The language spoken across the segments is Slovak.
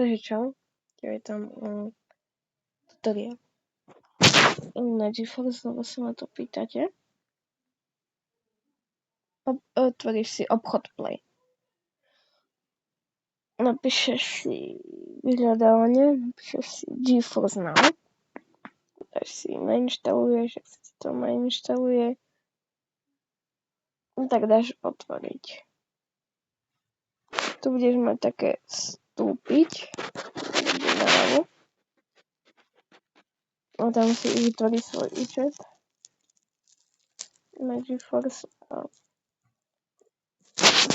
Takže čau, je tam tutoriál na GeForce, lebo sa ma to pýtate. Otvoríš si obchod Play. Napíšeš si vyhľadávanie, napíšeš si GeForce Now. Dáš si nainštaluješ, ak sa ti to nainštaluje, tak dáš otvoriť. Tu budeš mať také vstúpiť, naľavo. A tam si vytvorí svoj účet na GeForce.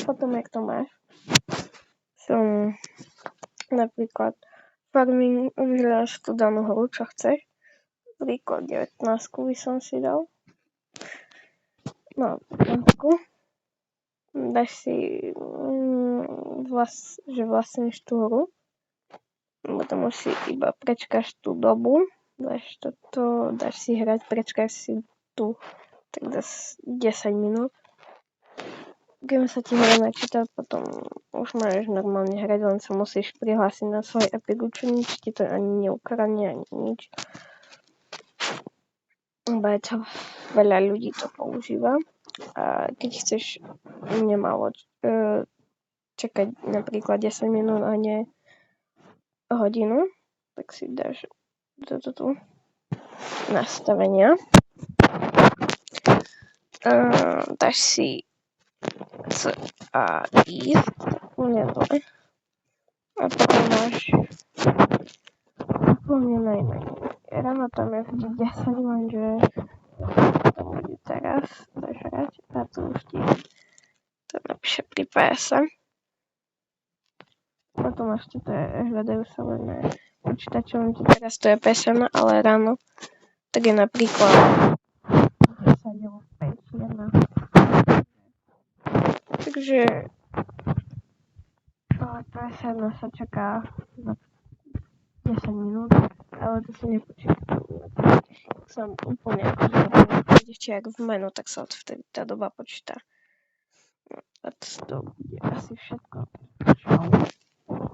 Potom, jak to máš, som napríklad farming, vyhľadáš tú danú hru, čo chceš. Príklad 19 by som si dal. No, 15. Dáš si, že vlastníš tú hru. Potom už si iba prečkáš tú dobu. Dáš si hrať, prečkáš si tu tak 10 minút. Keď sa ti hra načíta, potom už môžeš normálne hrať, len sa musíš prihlásiť na svoj Epic účet, nič ti to ani neukradne, ani nič. Veľa ľudí to používa. A keď chceš nemalo čakať napríklad 10 minút a nie hodinu, tak si dáš toto tu nastavenia. Dáš si CAI, a potom máš úplne najmenej. Ráno tam je vždy 10, lenže to bude teraz zažrať a tu už ti to napíše pripája sa. Potom ešte to hľadajú sa len na počítačom, teraz to je písané, ale ráno tak je napríklad 10 alebo 5. Takže PSN sa čaká za 10 minút, ale to sa nepočíta. Som úplne ešte jak v menu, tak sa odvtedy tá doba počíta. A to bude asi všetko. Čau.